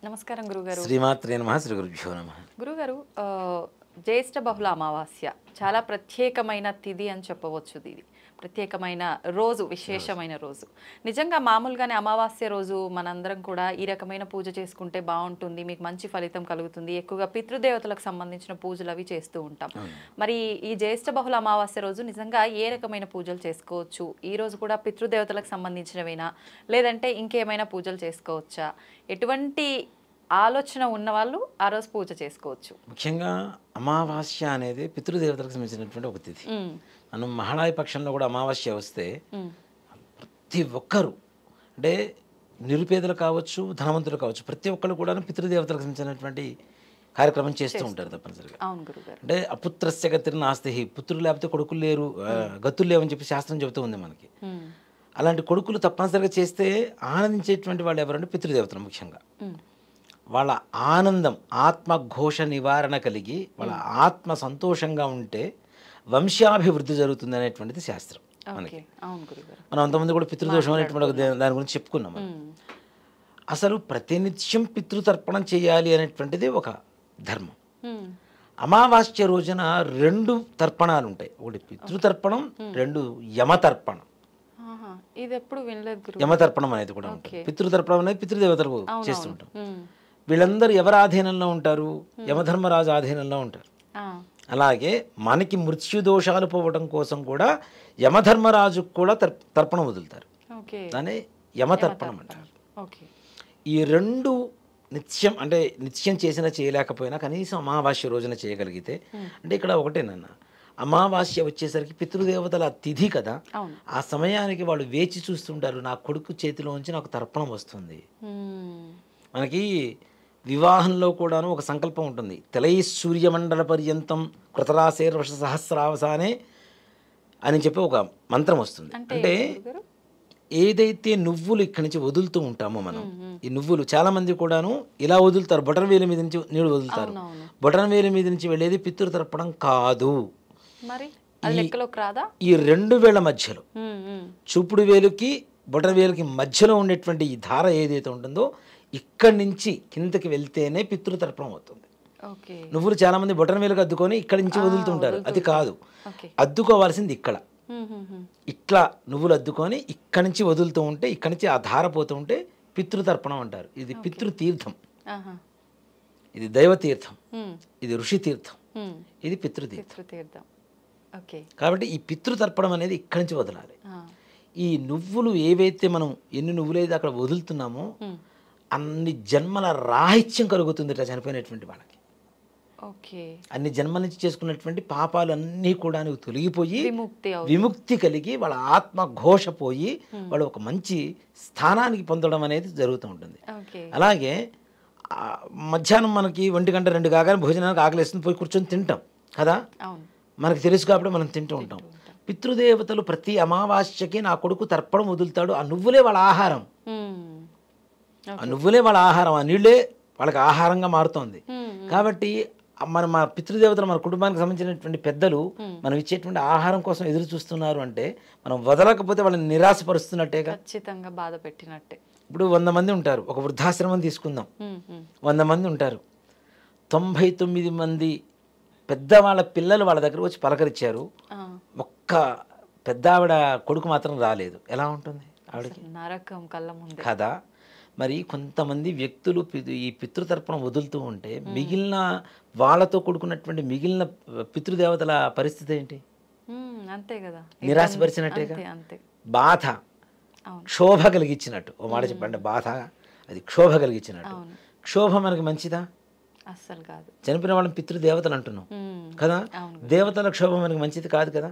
నమస్కారం గురుగారు. శ్రీమాత్రే నమః. శ్రీ గురుభ్యో నమః. గురుగారు, జ్యేష్ఠ బహుళ అమావాస్య చాలా ప్రత్యేకమైన తిథి అని చెప్పవచ్చు. ఇది ప్రత్యేకమైన రోజు, విశేషమైన రోజు. నిజంగా మామూలుగానే అమావాస్య రోజు మనందరం కూడా ఈ రకమైన పూజ చేసుకుంటే బాగుంటుంది, మీకు మంచి ఫలితం కలుగుతుంది, ఎక్కువగా పితృదేవతలకు సంబంధించిన పూజలు అవి చేస్తూ ఉంటాం. మరి ఈ జ్యేష్ఠ బహుళ అమావాస్య రోజు నిజంగా ఏ రకమైన పూజలు చేసుకోవచ్చు? ఈ రోజు కూడా పితృదేవతలకు సంబంధించినవేనా, లేదంటే ఇంకేమైనా పూజలు చేసుకోవచ్చా? ఎటువంటి ఆలోచన ఉన్న వాళ్ళు ఆ రోజు పూజ చేసుకోవచ్చు. ముఖ్యంగా అమావాస్య అనేది పితృదేవతలకు సంబంధించినటువంటి ఒక తిథి. మనం మహాళాయ పక్షంలో కూడా అమావాస్య వస్తే ప్రతి ఒక్కరు, అంటే నిరుపేదలు కావచ్చు, ధనవంతులు కావచ్చు, ప్రతి ఒక్కరు కూడా పితృదేవతలకు సంబంధించినటువంటి కార్యక్రమం చేస్తూ ఉంటారు తప్పనిసరిగా. అవును గురుగారు. అంటే అపుత్రస్య గతిర్ నాస్తి, పుత్రులు లేకపోతే కొడుకులు లేరు, గతులు లేవని చెప్పి శాస్త్రం చెబుతూ ఉంది మనకి. అలాంటి కొడుకులు తప్పనిసరిగా చేస్తే ఆనందించేటువంటి వాళ్ళు ఎవరంటే పితృదేవతలు. ముఖ్యంగా వాళ్ళ ఆనందం, ఆత్మఘోష నివారణ కలిగి వాళ్ళ ఆత్మ సంతోషంగా ఉంటే వంశాభివృద్ధి జరుగుతుంది అనేటువంటిది శాస్త్రం మనకి. మనం అంతమంది కూడా పితృదోషం అనేటువంటి దాని గురించి చెప్పుకున్నాం. అసలు ప్రతినిత్యం పితృతర్పణం చేయాలి అనేటువంటిది ఒక ధర్మం. అమావాస్య రోజున 2 తర్పణాలు ఉంటాయి. ఒకటి పితృతర్పణం, 2 యమతర్పణం. ఇది ఎప్పుడు వినలేదు. యమతర్పణం అనేది కూడా ఉంటుంది. పితృతర్పణం అనేది పితృదేవతలకు చేస్తుంటాం. వీళ్ళందరూ ఎవరి ఆధీనంలో ఉంటారు? యమధర్మరాజు ఆధీనంలో ఉంటారు. అలాగే మనకి మృత్యుదోషాలు పోవడం కోసం కూడా యమధర్మరాజుకు కూడా తర్పణం వదులుతారు. దాన్ని యమతర్పణం అంటారు. ఈ 2 నిత్యం, అంటే నిత్యం చేసినా చేయలేకపోయినా కనీసం అమావాస్య రోజున చేయగలిగితే, అంటే ఇక్కడ ఒకటేనన్న, అమావాస్య వచ్చేసరికి పితృదేవతల తిథి కదా, ఆ సమయానికి వాళ్ళు వేచి చూస్తుంటారు, నా కొడుకు చేతిలోంచి నాకు తర్పణం వస్తుంది. మనకి వివాహంలో కూడాను ఒక సంకల్పం ఉంటుంది. తెలై సూర్యమండల పర్యంతం కృతరాశేర్వర్ష సహస్రావసానే అని చెప్పి ఒక మంత్రం వస్తుంది. అంటే ఏదైతే నువ్వులు ఇక్కడి నుంచి వదులుతూ ఉంటామో మనం, ఈ నువ్వులు చాలా మంది కూడాను ఇలా వదులుతారు, బొటన్ వేలు మీద నుంచి నీళ్ళు వదులుతారు. బొటన్ వేలు మీద నుంచి వెళ్ళేది పితృతర్పణం కాదు. ఈ 2 వేళ్ల మధ్యలో, చూపుడు వేలుకి బొటన్ వేలుకి మధ్యలో ఉండేటువంటి ఈ ధార ఏదైతే ఉంటుందో ఇక్కడి నుంచి కిందకి వెళ్తేనే పితృతర్పణం అవుతుంది. నువ్వులు చాలా మంది బొటన్ వేలుకి అద్దుకొని ఇక్కడి నుంచి వదులుతుంటారు. అది కాదు, అద్దుకోవాల్సింది ఇక్కడ. ఇట్లా నువ్వులు అద్దుకొని ఇక్కడి నుంచి వదులుతూ ఉంటే, ఇక్కడి నుంచి ఆ ధార పోతూ ఉంటే పితృతర్పణం అంటారు. ఇది పితృతీర్థం, ఇది దైవతీర్థం, ఇది ఋషి తీర్థం, ఇది పితృతీర్థం. కాబట్టి ఈ పితృతర్పణం అనేది ఇక్కడి నుంచి వదలాలి. ఈ నువ్వులు ఏవైతే మనం ఎన్ని నువ్వులైతే అక్కడ వదులుతున్నామో అన్ని జన్మల రాహిత్యం కలుగుతుంది ఇట్లా చనిపోయినటువంటి వాళ్ళకి. అన్ని జన్మల నుంచి చేసుకున్నటువంటి పాపాలు అన్నీ కూడా తొలగిపోయి విముక్తి కలిగి వాళ్ళ ఆత్మ ఘోష పోయి వాళ్ళు ఒక మంచి స్థానానికి పొందడం అనేది జరుగుతూ ఉంటుంది. అలాగే మధ్యాహ్నం మనకి 1 గంట 2 కాగానే భోజనానికి ఆకలిస్తుంది, పోయి కూర్చొని తింటాం కదా, మనకు తెలుసు కాబట్టి మనం తింటూ ఉంటాం. పితృదేవతలు ప్రతి అమావాస్యకి నా కొడుకు తర్పణం వదులుతాడు, ఆ నువ్వులే వాళ్ళ ఆహారం, ఆ నువ్వులే వాళ్ళ ఆహారం, ఆ నీళ్ళే వాళ్ళకి ఆహారంగా మారుతోంది. కాబట్టి మా పితృదేవతలు, మన కుటుంబానికి సంబంధించినటువంటి పెద్దలు మనం ఇచ్చేటువంటి ఆహారం కోసం ఎదురు చూస్తున్నారు అంటే మనం వదలకపోతే వాళ్ళని నిరాశపరుస్తున్నట్టేగా, ఖచ్చితంగా బాధ పెట్టినట్టే. ఇప్పుడు 100 మంది ఉంటారు, ఒక వృద్ధాశ్రమం తీసుకుందాం, 100 మంది ఉంటారు, 99 మంది పెద్దవాళ్ళ పిల్లలు వాళ్ళ దగ్గర వచ్చి పలకరించారు, ఒక్క పెద్ద ఆవిడ కొడుకు మాత్రం రాలేదు. ఎలా ఉంటుంది ఆవిడకి? నరకం కళ్ళ ముందే కదా. మరి కొంతమంది వ్యక్తులు ఈ పితృతర్పణం వదులుతూ ఉంటే మిగిలిన వాళ్ళతో కూడుకున్నటువంటి మిగిలిన పితృదేవతల పరిస్థితి ఏంటి? అంతే కదా, నిరాశపరిచినట్టేగా. బాధ, క్షోభ కలిగించినట్టు. ఓ మాట చెప్పండి, బాధ అది క్షోభ కలిగించినట్టు. క్షోభ మనకి మంచిదా? అస్సలు కాదు. చనిపోయిన వాళ్ళని పితృదేవతలు అంటున్నాం కదా, దేవతల క్షోభం మనకి మంచిది కాదు కదా.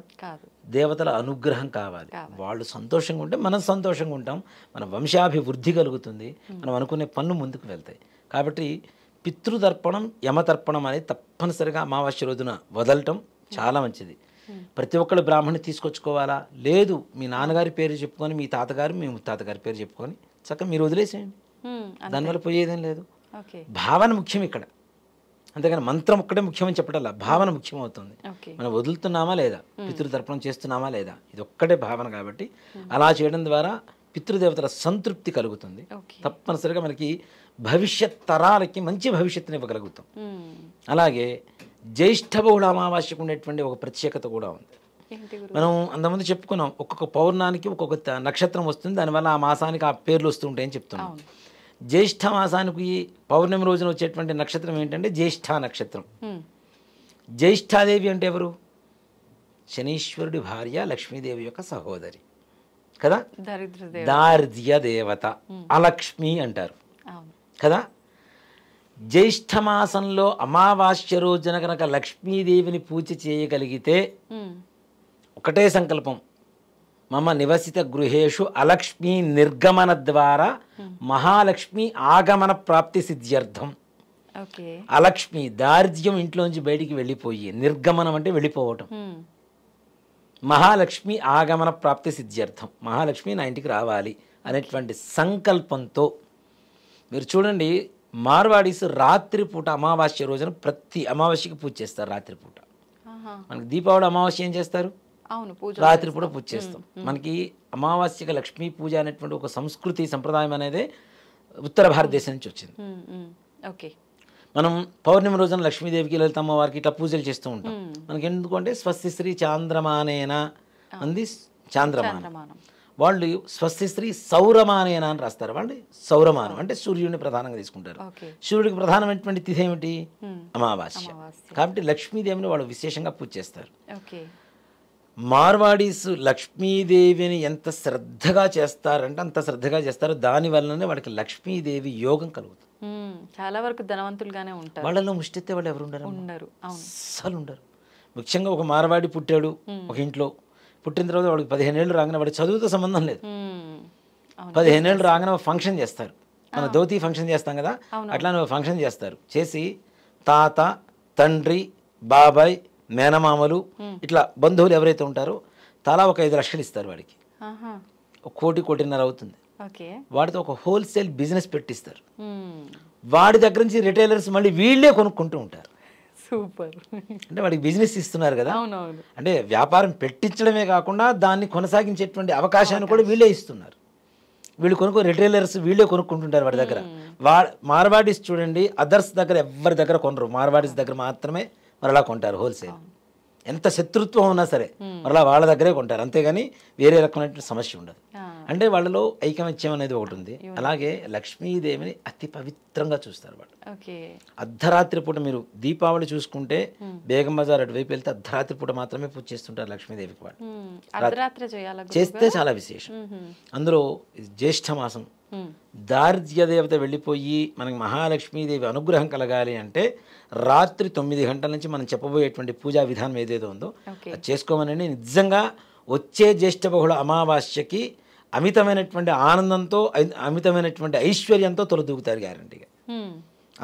దేవతల అనుగ్రహం కావాలి, వాళ్ళు సంతోషంగా ఉంటే మనం సంతోషంగా ఉంటాం, మన వంశాభివృద్ధి కలుగుతుంది, మనం అనుకునే పనులు ముందుకు వెళ్తాయి. కాబట్టి పితృతర్పణం, యమతర్పణం అనేది తప్పనిసరిగా అమావాస్య రోజున వదలటం చాలా మంచిది. ప్రతి ఒక్కళ్ళు బ్రాహ్మణి తీసుకొచ్చుకోవాలా? లేదు, మీ నాన్నగారి పేరు చెప్పుకొని, మీ తాతగారు, మీ ముత్తాతగారి పేరు చెప్పుకొని చక్కగా మీరు వదిలేసేయండి, దానివల్ల పోయేదేం లేదు. భావన ముఖ్యం ఇక్కడ, అంతేగాని మంత్రం ఒక్కటే ముఖ్యమని చెప్పటల్లా, భావన ముఖ్యమవుతుంది. మనం వదులుతున్నామా లేదా, పితృతర్పణం చేస్తున్నామా లేదా, ఇది ఒక్కటే భావన. కాబట్టి అలా చేయడం ద్వారా పితృదేవతల సంతృప్తి కలుగుతుంది. ఓకే. తప్పనిసరిగా మనకి భవిష్యత్ తరాలకి మంచి భవిష్యత్తుని ఇవ్వగలుగుతాం. అలాగే జ్యేష్ఠ బహుళ అమావాస్యకు ఉండేటువంటి ఒక ప్రత్యేకత కూడా ఉంది. ఏంటి గురు? మనం అంతకుముందు చెప్పుకున్నాం, ఒక్కొక్క పౌర్ణానికి ఒక్కొక్క నక్షత్రం వస్తుంది, దానివల్ల ఆ మాసానికి ఆ పేర్లు వస్తూ ఉంటాయని చెప్తున్నాం. అవును. జ్యేష్ఠ మాసానికి పౌర్ణమి రోజున వచ్చేటువంటి నక్షత్రం ఏంటంటే జ్యేష్ఠ నక్షత్రం. జ్యేష్ఠాదేవి అంటే ఎవరు? శనీశ్వరుడి భార్య లక్ష్మీదేవి యొక్క సహోదరి కదా, దరిద్ర దారిద్ర్య దేవత, అలక్ష్మి అంటారు అవును. కదా. జ్యేష్ఠ మాసంలో అమావాస్య రోజున కనుక లక్ష్మీదేవిని పూజ చేయగలిగితే ఒకటే సంకల్పం, మమ నివసిత గృహేషు అలక్ష్మీ నిర్గమన ద్వారా మహాలక్ష్మి ఆగమన ప్రాప్తి సిద్ధ్యర్థం. ఓకే. అలక్ష్మి దారిద్ర్యం ఇంట్లోంచి బయటికి వెళ్ళిపోయి, నిర్గమనం అంటే వెళ్ళిపోవటం, మహాలక్ష్మి ఆగమన ప్రాప్తి సిద్ధ్యర్థం, మహాలక్ష్మి నా ఇంటికి రావాలి అనేటువంటి సంకల్పంతో మీరు చూడండి, మార్వాడీస్ రాత్రిపూట అమావాస్య రోజున ప్రతి అమావాస్యకి పూజ చేస్తారు. రాత్రిపూట మనకి దీపావళి అమావాస్య ఏం చేస్తారు? అవును, పూజ రాత్రిపూట పూజ చేస్తాం. మనకి అమావాస్యకి లక్ష్మీ పూజ అనేటువంటి ఒక సంస్కృతి సంప్రదాయం అనేది ఉత్తర భారతదేశం నుంచి వచ్చింది. ఓకే. మనం పౌర్ణమి రోజున లక్ష్మీదేవికి లలితమ్మ వారికి ఇట్లా పూజలు చేస్తూ ఉంటాం. మనకి ఎందుకంటే స్వస్తి శ్రీ చాంద్రమానేన అంది, చాంద్రమానం. వాళ్ళు స్వస్తి శ్రీ సౌరమానేన అని రాస్తారు. వాళ్ళు సౌరమానం అంటే సూర్యుడిని ప్రధానంగా తీసుకుంటారు. సూర్యుడికి ప్రధానమైనటువంటి తిథి ఏమిటి? అమావాస్య. కాబట్టి లక్ష్మీదేవిని వాళ్ళు విశేషంగా పూజ చేస్తారు. మార్వాడీస్ లక్ష్మీదేవిని ఎంత శ్రద్ధగా చేస్తారంటే అంత శ్రద్ధగా చేస్తారు. దాని వల్లనే వాళ్ళకి లక్ష్మీదేవి యోగం కలుగుతుంది. చాలా వరకు ధనవంతులుగానే ఉంటారు. వాళ్ళలో ముష్టితే వాళ్ళు ఎవరు ఉండరు. అస్సలు ఉండరు. ముఖ్యంగా ఒక మార్వాడి పుట్టాడు ఒక ఇంట్లో, పుట్టిన తర్వాత వాడికి 15 ఏళ్ళు రాగానే వాడి చదువుతో సంబంధం లేదు. 15 ఏళ్ళు రాగానే ఫంక్షన్ చేస్తారు. మన ధోతి ఫంక్షన్ చేస్తాం కదా, అట్లానే ఫంక్షన్ చేస్తారు. చేసి తాత, తండ్రి, బాబాయ్, మేనమామలు ఇట్లా బంధువులు ఎవరైతే ఉంటారో తలా ఒక 5 లక్షలు ఇస్తారు వాడికి. 1 కోటిన్నర అవుతుంది. వాడితో ఒక హోల్సేల్ బిజినెస్ పెట్టిస్తారు. వాడి దగ్గర నుంచి రిటైలర్స్ మళ్ళీ వీళ్ళే కొనుక్కుంటూ ఉంటారు. సూపర్. అంటే వాడికి బిజినెస్ ఇస్తున్నారు కదా, అంటే వ్యాపారం పెట్టించడమే కాకుండా దాన్ని కొనసాగించేటువంటి అవకాశాన్ని కూడా వీళ్ళే ఇస్తున్నారు. వీళ్ళు రిటైలర్స్ వీళ్ళే కొనుక్కుంటుంటారు వాడి దగ్గర. మార్వాడీస్ చూడండి, అదర్స్ దగ్గర ఎవరి దగ్గర కొనరు, మార్వాడీస్ దగ్గర మాత్రమే మరలా కొంటారు హోల్సేల్. ఎంత శత్రుత్వం ఉన్నా సరే మరలా వాళ్ళ దగ్గరే కొంటారు, అంతేగాని వేరే రకమైన సమస్య ఉండదు. అంటే వాళ్ళలో ఐకమత్యం అనేది ఒకటి ఉంది. అలాగే లక్ష్మీదేవిని అతి పవిత్రంగా చూస్తారు వాళ్ళు. అర్ధరాత్రి పూట మీరు దీపావళి చూసుకుంటే బేగం బజార్ అటువైపు వెళ్తే అర్ధరాత్రి పూట మాత్రమే పూజ చేస్తుంటారు లక్ష్మీదేవికి. వాళ్ళు చేస్తే చాలా విశేషం. అందులో జ్యేష్ఠ మాసం, దారిద్ర్య దేవత వెళ్ళిపోయి మనకి మహాలక్ష్మీదేవి అనుగ్రహం కలగాలి అంటే రాత్రి 9 గంటల నుంచి మనం చెప్పబోయేటువంటి పూజా విధానం ఏదేదో ఉందో అది చేసుకోమని నిజంగా వచ్చే జ్యేష్ఠ బహుళ అమావాస్యకి అమితమైనటువంటి ఆనందంతో, అమితమైనటువంటి ఐశ్వర్యంతో తొలదూగుతారు గ్యారంటీగా.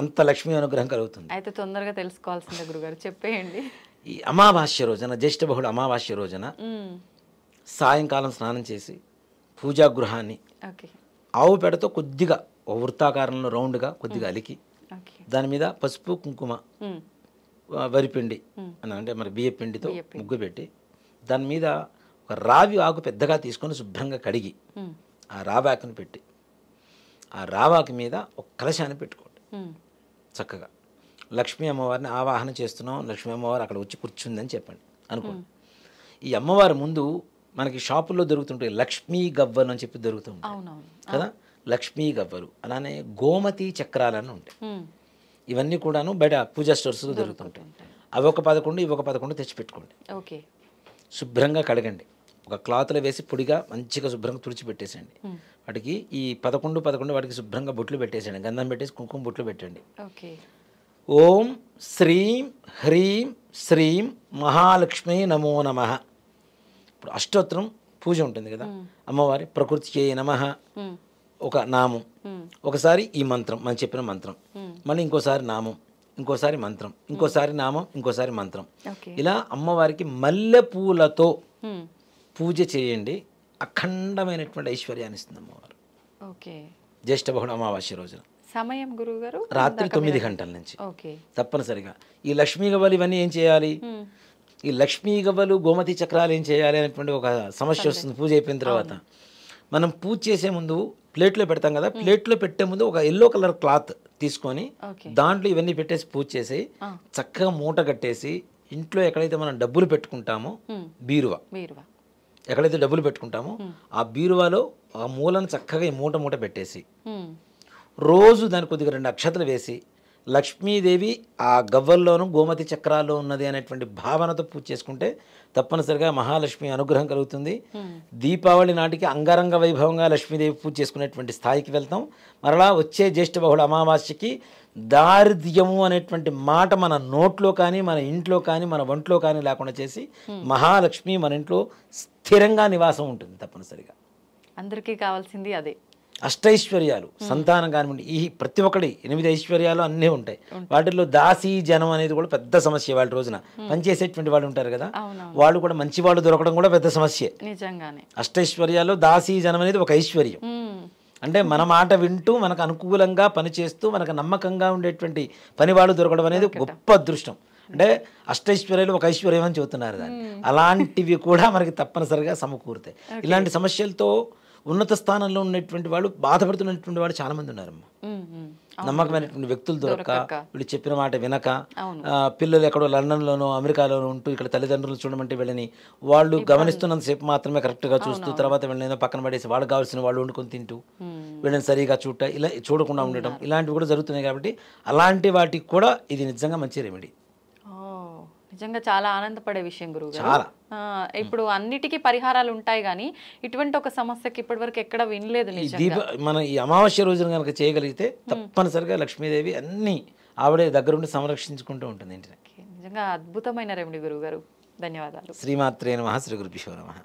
అంత లక్ష్మీ అనుగ్రహం కలుగుతుంది. అయితే తొందరగా తెలుసుకోవాల్సిందే గురుగారు, చెప్పేయండి. ఈ అమావాస్య రోజున, జ్యేష్ఠ బహుళ అమావాస్య రోజున సాయంకాలం స్నానం చేసి పూజా గృహాన్ని ఆవు పేడతో కొద్దిగా వృత్తాకారంలో రౌండ్గా కొద్దిగా అలికి దాని మీద పసుపు కుంకుమ వరిపిండి అంటే మరి బియ్య పిండితో ముగ్గు పెట్టి దాని మీద ఒక రావి ఆకు పెద్దగా తీసుకొని శుభ్రంగా కడిగి ఆ రావాకుని పెట్టి ఆ రావాకు మీద ఒక కలశాన్ని పెట్టుకోండి. చక్కగా లక్ష్మీ అమ్మవారిని ఆవాహన చేస్తున్నాం, లక్ష్మీ అమ్మవారు అక్కడ వచ్చి కూర్చుందని చెప్పండి అనుకోండి. ఈ అమ్మవారి ముందు మనకి షాపుల్లో దొరుకుతుంటాయి లక్ష్మీ గవ్వలు అని చెప్పి దొరుకుతూ ఉంటాయి కదా, లక్ష్మీ గవ్వలు. అలానే గోమతి చక్రాలని ఉంటాయి. ఇవన్నీ కూడాను బయట పూజా స్టోర్స్లో దొరుకుతుంటాయి. అవి ఒక 11, ఇవి ఒక 11 తెచ్చిపెట్టుకోండి. శుభ్రంగా కడగండి, ఒక క్లాత్లో వేసి పొడిగా మంచిగా శుభ్రంగా తుడిచిపెట్టేసేయండి. వాటికి ఈ 11 వాటికి శుభ్రంగా బొట్లు పెట్టేసేయండి, గంధం పెట్టేసి కుంకుమ బొట్లు పెట్టండి. ఓం శ్రీం హ్రీం శ్రీం మహాలక్ష్మీ నమో నమః. ఇప్పుడు అష్టోత్తరం పూజ ఉంటుంది కదా, అమ్మవారి ప్రకృతియే నమః ఒక నామం, ఒకసారి ఈ మంత్రం మనం చెప్పిన మంత్రం, మళ్ళీ ఇంకోసారి నామం, ఇంకోసారి మంత్రం, ఇంకోసారి నామం, ఇంకోసారి మంత్రం. ఇలా అమ్మవారికి మల్లెపూలతో పూజ చేయండి. అఖండమైనటువంటి ఐశ్వర్యాన్ని ఇస్తుంది అమ్మవారు. జ్యేష్ఠ బహుళ అమావాస్య రోజున సమయం గురుగారు రాత్రి 9 గంటల నుంచి తప్పనిసరిగా. ఈ లక్ష్మీ గవ్వలు ఇవన్నీ ఏం చేయాలి, ఈ లక్ష్మీ గవ్వలు గోమతి చక్రాలు ఏం చేయాలి అనేటువంటి ఒక సమస్య వస్తుంది పూజ అయిపోయిన తర్వాత. మనం పూజ చేసే ముందు ప్లేట్లో పెడతాం కదా, ప్లేట్లో పెట్టే ముందు ఒక ఎల్లో కలర్ క్లాత్ తీసుకొని దాంట్లో ఇవన్నీ పెట్టేసి పూజ చేసి చక్కగా మూట కట్టేసి ఇంట్లో ఎక్కడైతే మనం డబ్బులు పెట్టుకుంటామో బీరువా ఎక్కడైతే డబ్బులు పెట్టుకుంటామో ఆ బీరువాలో ఆ మూలను చక్కగా ఈ మూట మూట పెట్టేసి రోజు దానికి కొద్దిగా 2 అక్షతలు వేసి లక్ష్మీదేవి ఆ గవ్వల్లోనూ గోమతి చక్రాల్లో ఉన్నది అనేటువంటి భావనతో పూజ చేసుకుంటే తప్పనిసరిగా మహాలక్ష్మి అనుగ్రహం కలుగుతుంది. దీపావళి నాటికి అంగరంగ వైభవంగా లక్ష్మీదేవి పూజ చేసుకునేటువంటి స్థాయికి వెళ్తాం. మరలా వచ్చే జ్యేష్ఠ బహుళ అమావాస్యకి దారిద్ర్యము అనేటువంటి మాట మన నోట్లో కానీ మన ఇంట్లో కానీ మన ఒంట్లో కానీ లేకుండా చేసి మహాలక్ష్మి మన ఇంట్లో స్థిరంగా నివాసం ఉంటుంది. తప్పనిసరిగా అందరికీ కావాల్సింది అదే. అష్టైశ్వర్యాలు సంతానం కానివ్వండి, ఈ ప్రతి ఒక్కటి 8 ఐశ్వర్యాలు అన్నీ ఉంటాయి. వాటిల్లో దాసీ జనం అనేది కూడా పెద్ద సమస్య. వాళ్ళ రోజున పనిచేసేటువంటి వాళ్ళు ఉంటారు కదా, వాళ్ళు కూడా మంచి వాళ్ళు దొరకడం కూడా పెద్ద సమస్య. నిజంగానే అష్టైశ్వర్యాల్లో దాసీ జనం అనేది ఒక ఐశ్వర్యం. అంటే మన మాట వింటూ మనకు అనుకూలంగా పనిచేస్తూ మనకు నమ్మకంగా ఉండేటువంటి పని వాళ్ళు దొరకడం అనేది గొప్ప అదృష్టం. అంటే అష్టైశ్వర్యాలు ఒక ఐశ్వర్యం అని చెబుతున్నారు దాన్ని. అలాంటివి కూడా మనకి తప్పనిసరిగా సమకూరుతాయి. ఇలాంటి సమస్యలతో ఉన్నత స్థానంలో ఉన్నటువంటి వాళ్ళు బాధపడుతున్నటువంటి వాళ్ళు చాలా మంది ఉన్నారమ్మా. నమ్మకమైనటువంటి వ్యక్తులు దొరక్క, వీళ్ళు చెప్పిన మాట వినక, పిల్లలు ఎక్కడో లండన్లోనో అమెరికాలోనో ఉంటూ ఇక్కడ తల్లిదండ్రులు చూడమంటే వీళ్ళని వాళ్ళు గమనిస్తున్నంతసేపు మాత్రమే కరెక్ట్గా చూస్తూ తర్వాత వీళ్ళని పక్కన పడేసి వాళ్ళకి కావాల్సిన వాళ్ళు వండుకొని తింటూ వీళ్ళని సరిగా ఇలా చూడకుండా ఉండటం, ఇలాంటివి కూడా జరుగుతున్నాయి. కాబట్టి అలాంటి వాటికి కూడా ఇది నిజంగా మంచి రెమెడీ. నిజంగా చాలా ఆనందపడే విషయం గురువుగారు. చాలా ఇప్పుడు అన్నిటికీ పరిహారాలు ఉంటాయి కానీ ఇటువంటి ఒక సమస్యకి ఇప్పటివరకు ఎక్కడ వినలేదు. మన ఈ అమావాస్య రోజున కనుక చేయగలిగితే తప్పనిసరిగా లక్ష్మీదేవి అన్ని ఆవిడే దగ్గరుండి సంరక్షించుకుంటూ ఉంటుంది ఇంటిని. నిజంగా అద్భుతమైన రెమెడీ గురువుగారు. ధన్యవాదాలు. శ్రీమాత్రే నమః. శ్రీ గురుభ్యో నమః.